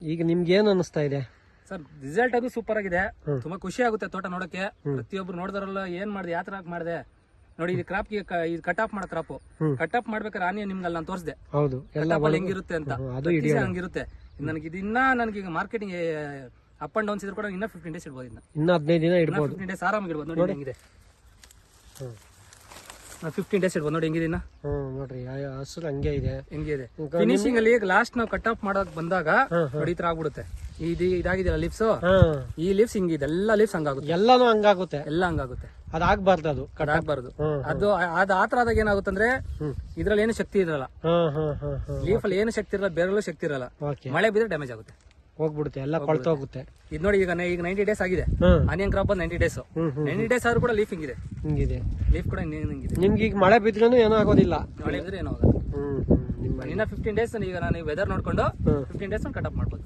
ಈಗ ನಿಮ್ಗೆ ಏನ್ ಅನಿಸ್ತಾ ಇದೆ? ಸರ್ ರಿಸಲ್ಟ್ ಅದು ಸೂಪರ್ ಆಗಿದೆ. ತುಂಬಾ ಖುಷಿ ಆಗುತ್ತೆ ತೋಟ ನೋಡಕ್ಕೆ. ಪ್ರತಿಯೊಬ್ರು ನೋಡಿದ್ರಲ್ಲ ಏನ್ ಮಾಡಿದೆ, ಯಾವ ತರ ಮಾಡಿದೆ ನೋಡಿ. ಇದು ಕ್ರಾಪ್ ಇದು ಕಟ್ ಆಫ್ ಮಾಡೋ ಕ್ರಾಪ್. ಕಟ್ ಆಫ್ ಮಾಡ್ಬೇಕಾದ್ರೆ ಆನಿಯನ್ ನಿಮ್ಗೆ ನಾನು ತೋರಿಸಿದೆ. ಹೌದು, ಹೆಂಗಿರುತ್ತೆ ಅಂತ. ಹಂಗಿರುತ್ತೆ. ನನಗೆ ಮಾರ್ಕೆಟಿಂಗ್ ಅಪ್ ಅಂಡ್ ಡೌನ್ಸ್ ಇದ್ರು ಕೂಡ ಇನ್ನ 15 ಡೇಸ್ ಇಡ್ಬೋದು. ಇನ್ನ 15 ದಿನ ಇಡ್ಬೋದು. 15 ಡೇಸ್ ಆರಾಮಾಗಿ ಇಡ್ಬೋದು. ನೋಡಿ ಹೆಂಗಿದೆ, 15 ಡೇಸ್ ಇಡ್ಬೋದು. ನೋಡಿ ಹೆಂಗಿದೆ ಇನ್ನ. ನೋಡ್ರಿ ಹಸಿರು ಹಂಗೆ ಇದೆ. ಫಿನಿಶಿಂಗ್ ಅಲ್ಲಿ ಲಾಸ್ಟ್ ನಾವು ಕಟ್ ಆಫ್ ಮಾಡೋಕ್ ಬಂದಾಗ ನೋಡಿ ಈ ತರ ಆಗ್ಬಿಡುತ್ತೆ. ಇದಾಗಿದೆಯಲ್ಲ ಲಿಪ್ಸ್, ಈ ಲಿಪ್ಸ್ ಹಿಂಗಿದೆ. ಎಲ್ಲ ಲಿಪ್ಸ್ ಹಂಗಾಗುತ್ತೆ. ಎಲ್ಲಾನು ಹಂಗಾಗುತ್ತೆ. ಎಲ್ಲ ಹಂಗಾಗುತ್ತೆ. ಅದಾಗಬಾರ್ದು, ಅದು ಕಟ್ ಆಗ್ಬಾರ್ದು. ಅದು ಆತರ ಆದಾಗ ಏನಾಗುತ್ತೆ ಅಂದ್ರೆ ಇದ್ರಲ್ಲಿ ಏನು ಶಕ್ತಿ ಇರಲ್ಲ. ಲೀಫ್ ಅಲ್ಲಿ ಏನು ಶಕ್ತಿ ಇರಲ್ಲ, ಬೇರೆಲ್ಲೂ ಶಕ್ತಿ ಇರಲ್ಲ. ಮಳೆ ಬಿದ್ರೆ ಡ್ಯಾಮೇಜ್ ಆಗುತ್ತೆ, ಹೋಗ್ಬಿಡುತ್ತೆ, ಎಲ್ಲ ಕೊಳ್ತೋಗುತ್ತೆ. ಇದು ನೋಡಿ ಈಗ 90 ಡೇಸ್ ಆಗಿದೆ. Onion crop 90 days. 90 ಡೇಸ್ ಆದ್ರೂ ಕೂಡ ಲೀಫ್ ಹಿಂಗಿದೆ. ಲೀಫ್ ಕೂಡ ಹಿಂಗಿದೆ. ನಿಮ್ಗೆ ಈಗ ಮಳೆ ಬಿದ್ರೂ ಏನೂ ಆಗೋದಿಲ್ಲ. ಮಳೆ ಬಿದ್ರೆ ಏನೋ ಆಗಲ್ಲ. ಇನ್ನ 15 ಡೇಸ್ ಈಗ ನಾನು ವೆದರ್ ನೋಡ್ಕೊಂಡು 15 ಡೇಸ್ ಕಟ್ ಆಫ್ ಮಾಡ್ಬೋದು.